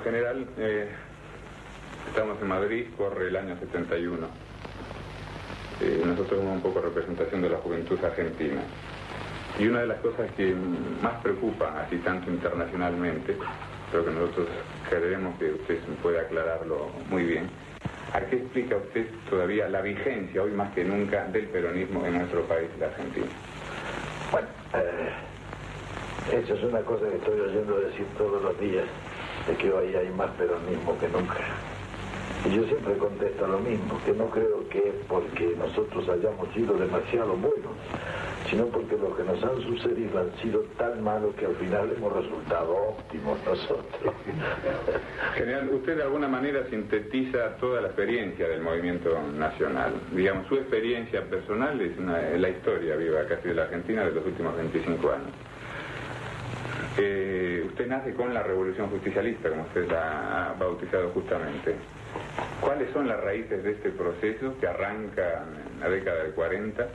general, estamos en Madrid, corre el año 71. Nosotros somos un poco representación de la juventud argentina. Y una de las cosas que más preocupa, así tanto internacionalmente, creo que nosotros creemos que usted puede aclararlo muy bien, ¿a qué explica usted todavía la vigencia, hoy más que nunca, del peronismo en nuestro país, la Argentina? Bueno, eso es una cosa que estoy oyendo decir todos los días, de que hoy hay más peronismo que nunca. Y yo siempre contesto lo mismo, que no creo que es porque nosotros hayamos sido demasiado buenos, sino porque los que nos han sucedido han sido tan malos que al final hemos resultado óptimos nosotros. General, usted de alguna manera sintetiza toda la experiencia del movimiento nacional. Digamos, su experiencia personal es la historia viva casi de la Argentina de los últimos 25 años. Usted nace con la Revolución Justicialista, como usted la ha bautizado justamente. ¿Cuáles son las raíces de este proceso que arranca en la década del 40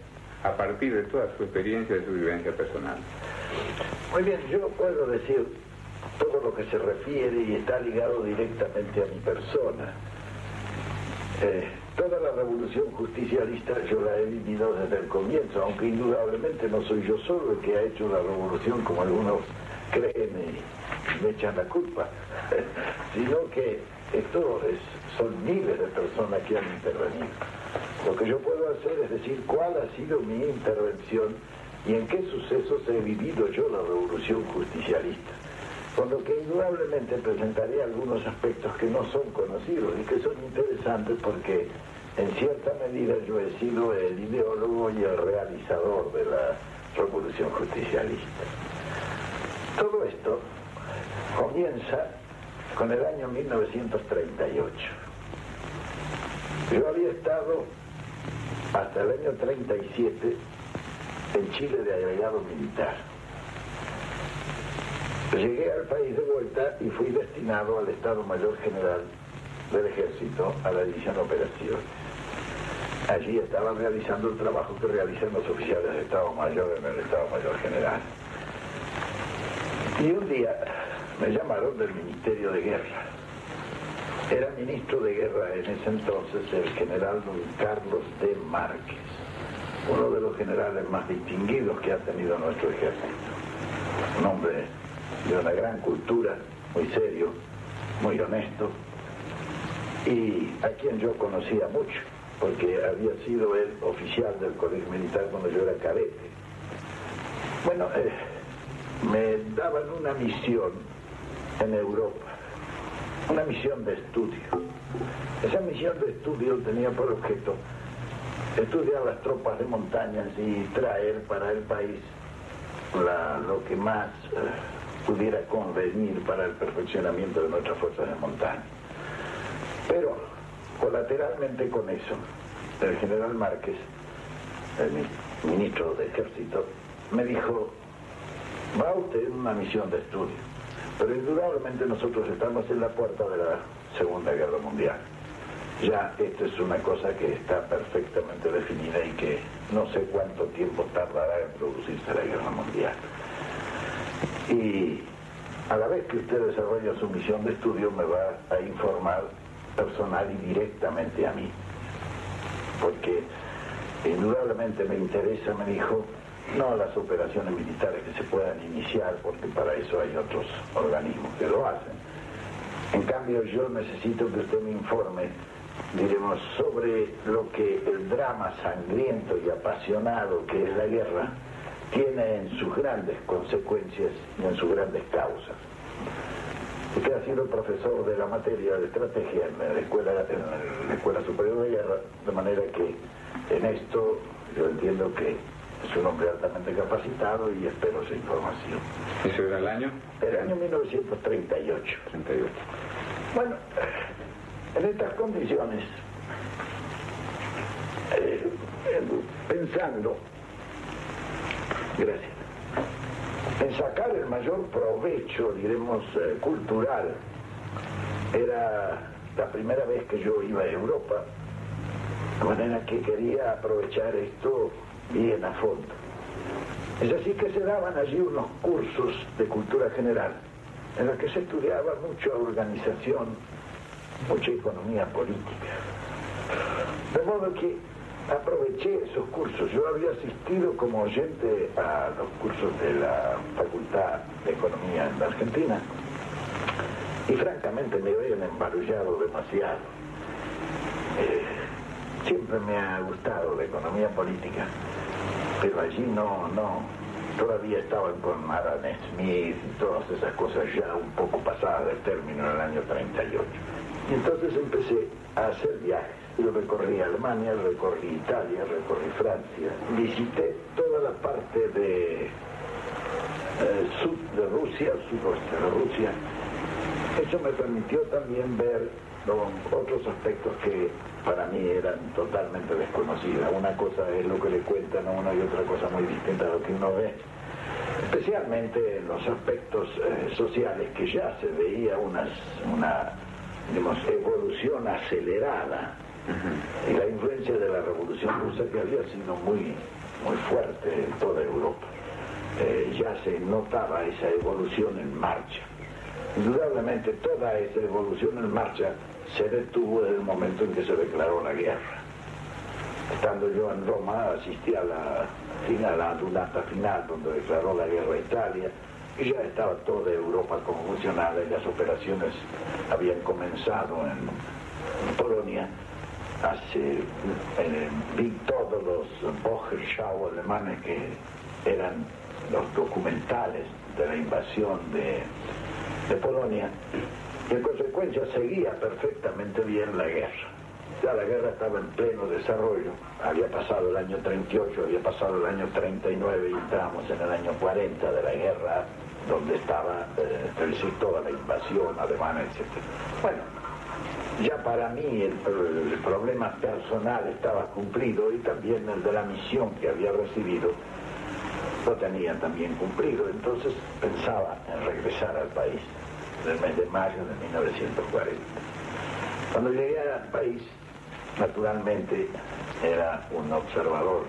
a partir de toda su experiencia y de su vivencia personal? Muy bien, yo puedo decir todo lo que se refiere y está ligado directamente a mi persona. Toda la Revolución Justicialista yo la he vivido desde el comienzo, aunque indudablemente no soy yo solo el que ha hecho la revolución, como algunos creen y me echan la culpa, sino que son miles de personas que han intervenido. Lo que yo puedo hacer es decir cuál ha sido mi intervención y en qué sucesos he vivido yo la Revolución Justicialista. Con lo que indudablemente presentaré algunos aspectos que no son conocidos y que son interesantes porque en cierta medida yo he sido el ideólogo y el realizador de la Revolución Justicialista. Todo esto comienza con el año 1938. Yo había estado hasta el año 37 en Chile de agregado militar. Llegué al país de vuelta y fui destinado al Estado Mayor General del Ejército, a la División Operaciones. Allí estaba realizando el trabajo que realizan los oficiales de Estado Mayor en el Estado Mayor General. Y un día me llamaron del Ministerio de Guerra. Era ministro de Guerra en ese entonces el general don Carlos D. Márquez, uno de los generales más distinguidos que ha tenido nuestro ejército. Un hombre de una gran cultura, muy serio, muy honesto, y a quien yo conocía mucho, porque había sido él oficial del Colegio Militar cuando yo era cadete. Bueno, me daban una misión en Europa, una misión de estudio. Esa misión de estudio tenía por objeto estudiar las tropas de montañas y traer para el país lo que más pudiera convenir para el perfeccionamiento de nuestras fuerzas de montaña. Pero colateralmente con eso, el general Márquez, el ministro de Ejército, me dijo: va usted en una misión de estudio, pero indudablemente nosotros estamos en la puerta de la Segunda Guerra Mundial. Ya esto es una cosa que está perfectamente definida y que no sé cuánto tiempo tardará en producirse la Guerra Mundial. Y a la vez que usted desarrolla su misión de estudio me va a informar personal y directamente a mí, porque indudablemente me interesa, me dijo, no las operaciones militares que se puedan iniciar, porque para eso hay otros organismos que lo hacen. En cambio, yo necesito que usted me informe, diremos, sobre lo que el drama sangriento y apasionado que es la guerra tiene en sus grandes consecuencias y en sus grandes causas. Usted ha sido profesor de la materia de estrategia en la Escuela Superior de Guerra, de manera que en esto yo entiendo que es un hombre altamente capacitado y espero esa información. ¿Eso era el año? El año 1938. 38. Bueno, en estas condiciones, pensando, gracias, en sacar el mayor provecho, diremos, cultural, era la primera vez que yo iba a Europa, de manera que quería aprovechar esto bien a fondo. Es así que se daban allí unos cursos de cultura general en la que se estudiaba mucha organización, mucha economía política. De modo que aproveché esos cursos. Yo había asistido como oyente a los cursos de la Facultad de Economía en la Argentina y francamente me habían embarullado demasiado. Siempre me ha gustado la economía política, pero allí todavía estaban con Adam Smith y todas esas cosas ya un poco pasadas del término en el año 38. Y entonces empecé a hacer viajes. Yo recorrí Alemania, recorrí Italia, recorrí Francia, visité toda la parte de sur de Rusia, suroeste de Rusia. Eso me permitió también ver otros aspectos que para mí eran totalmente desconocidos. Una cosa es lo que le cuentan a uno y otra cosa muy distinta a lo que uno ve. Especialmente en los aspectos sociales, que ya se veía una digamos, evolución acelerada. Y la influencia de la Revolución Rusa, que había sido muy fuerte en toda Europa. Ya se notaba esa evolución en marcha. Indudablemente toda esa evolución en marcha se detuvo desde el momento en que se declaró la guerra. Estando yo en Roma, asistí a la lunata final donde declaró la guerra a Italia, y ya estaba toda Europa convulsionada y las operaciones habían comenzado en Polonia. Vi todos los Wochenschau alemanes que eran los documentales de la invasión de Polonia, y en consecuencia seguía perfectamente bien la guerra. Ya la guerra estaba en pleno desarrollo, había pasado el año 38, había pasado el año 39 y estábamos en el año 40 de la guerra, donde estaba toda la invasión alemana, etc. Bueno, ya para mí el problema personal estaba cumplido y también el de la misión que había recibido lo tenía también cumplido. Entonces pensaba en regresar al país en el mes de mayo de 1940. Cuando llegué al país, naturalmente era un observador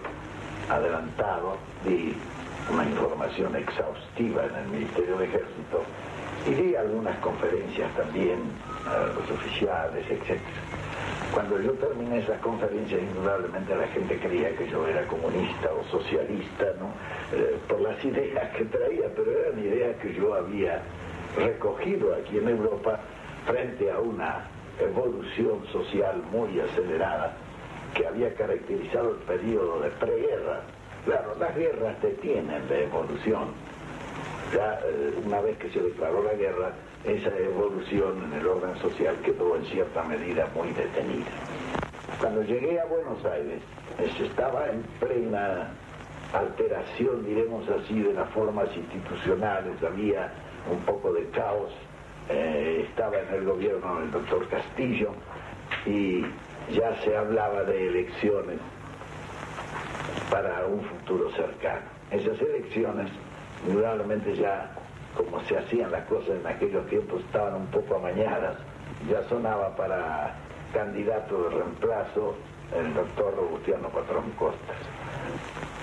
adelantado, di una información exhaustiva en el Ministerio de Ejército y di algunas conferencias también a los oficiales, etc. Cuando yo terminé esas conferencias, indudablemente la gente creía que yo era comunista o socialista, ¿no? Por las ideas que traía, pero eran ideas que yo había recogido aquí en Europa frente a una evolución social muy acelerada que había caracterizado el periodo de preguerra. Claro, las guerras detienen la evolución. Ya una vez que se declaró la guerra, esa evolución en el orden social quedó en cierta medida muy detenida. Cuando llegué a Buenos Aires, estaba en plena alteración, diremos así, de las formas institucionales, había un poco de caos, estaba en el gobierno el doctor Castillo y ya se hablaba de elecciones para un futuro cercano. Esas elecciones, indudablemente ya, como se hacían las cosas en aquellos tiempos, estaban un poco amañadas. Ya sonaba para candidato de reemplazo el doctor Robustiano Patrón Costas.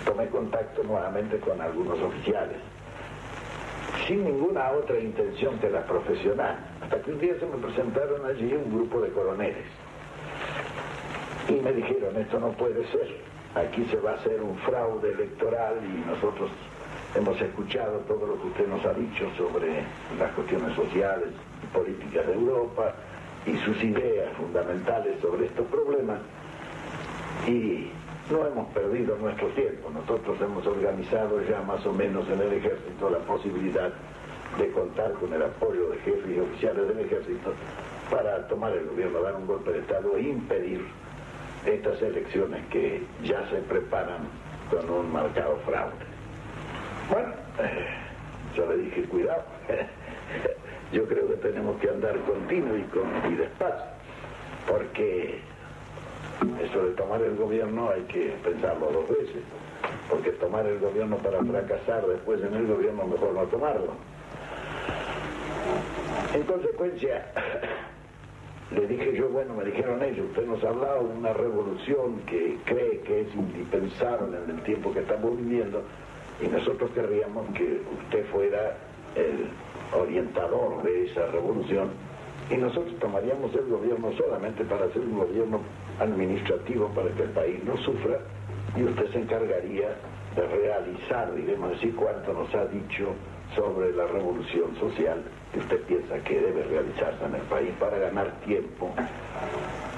Tomé contacto nuevamente con algunos oficiales, sin ninguna otra intención que la profesional, hasta que un día se me presentaron allí un grupo de coroneles y me dijeron: esto no puede ser, aquí se va a hacer un fraude electoral y nosotros hemos escuchado todo lo que usted nos ha dicho sobre las cuestiones sociales y políticas de Europa y sus ideas fundamentales sobre estos problemas, y no hemos perdido nuestro tiempo. Nosotros hemos organizado ya más o menos en el ejército la posibilidad de contar con el apoyo de jefes y oficiales del ejército para tomar el gobierno, dar un golpe de Estado e impedir estas elecciones que ya se preparan con un marcado fraude. Bueno, yo le dije: cuidado, yo creo que tenemos que andar continuo y despacio, porque eso de tomar el gobierno hay que pensarlo dos veces, porque tomar el gobierno para fracasar después en el gobierno, mejor no tomarlo. En consecuencia, le dije yo: bueno, me dijeron ellos, usted nos ha hablado de una revolución que cree que es indispensable en el tiempo que estamos viviendo, y nosotros querríamos que usted fuera el orientador de esa revolución, y nosotros tomaríamos el gobierno solamente para hacer un gobierno administrativo para que el país no sufra, y usted se encargaría de realizar, diremos así, cuanto nos ha dicho sobre la revolución social que usted piensa que debe realizarse en el país para ganar tiempo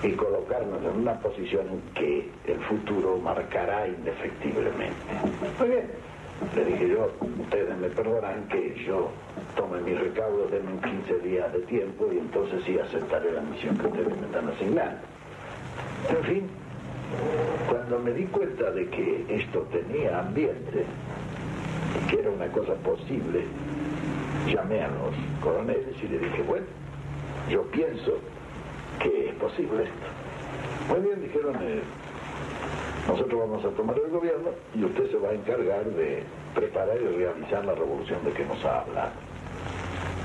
y colocarnos en una posición en que el futuro marcará indefectiblemente. Muy bien, le dije yo, ustedes me perdonarán que yo tome mis recaudos, denme 15 días de tiempo y entonces sí aceptaré la misión que ustedes me están asignando. En fin, cuando me di cuenta de que esto tenía ambiente y que era una cosa posible, llamé a los coroneles y le dije, bueno, yo pienso que es posible esto. Muy bien, dijeron, nosotros vamos a tomar el gobierno y usted se va a encargar de preparar y realizar la revolución de que nos ha hablado.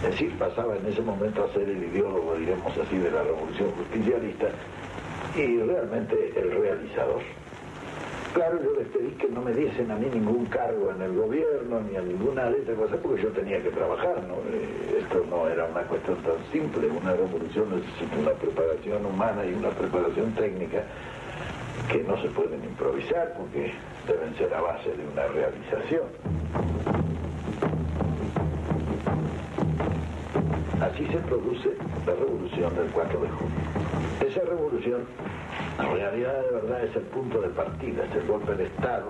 Es decir, pasaba en ese momento a ser el ideólogo, diremos así, de la revolución justicialista y realmente el realizador. Claro, yo les pedí que no me diesen a mí ningún cargo en el gobierno ni a ninguna de estas cosas porque yo tenía que trabajar, ¿no? Esto no era una cuestión tan simple. Una revolución necesita una preparación humana y una preparación técnica que no se pueden improvisar porque deben ser a base de una realización. Así se produce la revolución del 4 de junio. Esa revolución, en realidad, de verdad, es el punto de partida, es el golpe de Estado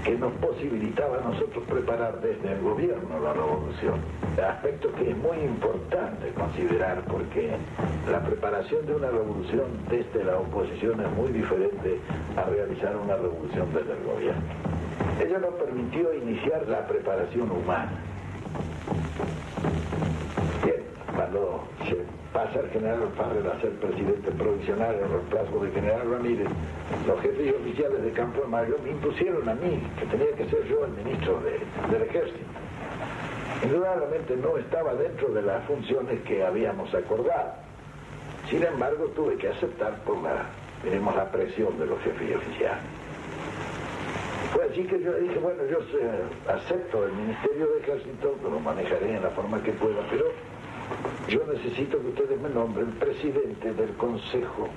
que nos posibilitaba a nosotros preparar desde el gobierno la revolución. Aspecto que es muy importante considerar porque la preparación de una revolución desde la oposición es muy diferente a realizar una revolución desde el gobierno. Ello nos permitió iniciar la preparación humana. Bien, cuando se pasa el general Farrell a ser presidente provisional en reemplazo del general Ramírez, los jefes y oficiales de Campo de Mayo me impusieron a mí, que tenía que ser yo el ministro del ejército. Indudablemente no estaba dentro de las funciones que habíamos acordado. Sin embargo, tuve que aceptar por la presión de los jefes y oficiales. Fue así que yo dije, bueno, yo acepto el Ministerio de Ejército, lo manejaré en la forma que pueda, pero yo necesito que ustedes me nombren presidente del Consejo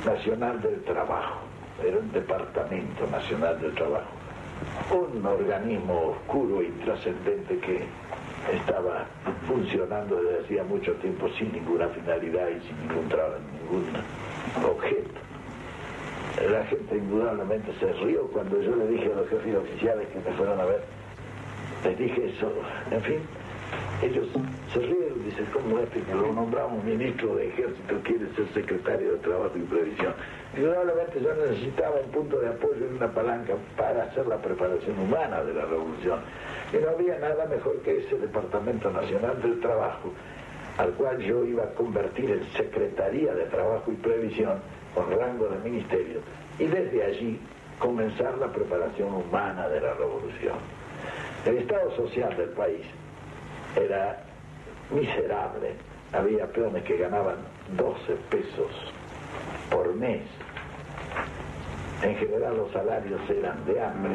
Nacional del Trabajo. Era un Departamento Nacional del Trabajo, un organismo oscuro y trascendente que estaba funcionando desde hacía mucho tiempo sin ninguna finalidad y sin ningún objeto. La gente indudablemente se rió cuando yo le dije a los jefes oficiales que me fueron a ver, les dije eso, en fin. Ellos se ríen, dicen, ¿cómo es que lo nombramos ministro de Ejército, quiere ser secretario de Trabajo y Previsión? Indudablemente yo necesitaba un punto de apoyo y una palanca para hacer la preparación humana de la revolución. Y no había nada mejor que ese Departamento Nacional del Trabajo, al cual yo iba a convertir en Secretaría de Trabajo y Previsión, con rango de ministerio, y desde allí comenzar la preparación humana de la revolución. El estado social del país era miserable. Había peones que ganaban 12 pesos por mes. En general los salarios eran de hambre.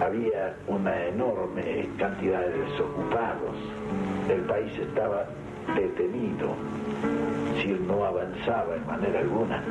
Había una enorme cantidad de desocupados. El país estaba detenido, es decir, no avanzaba en manera alguna.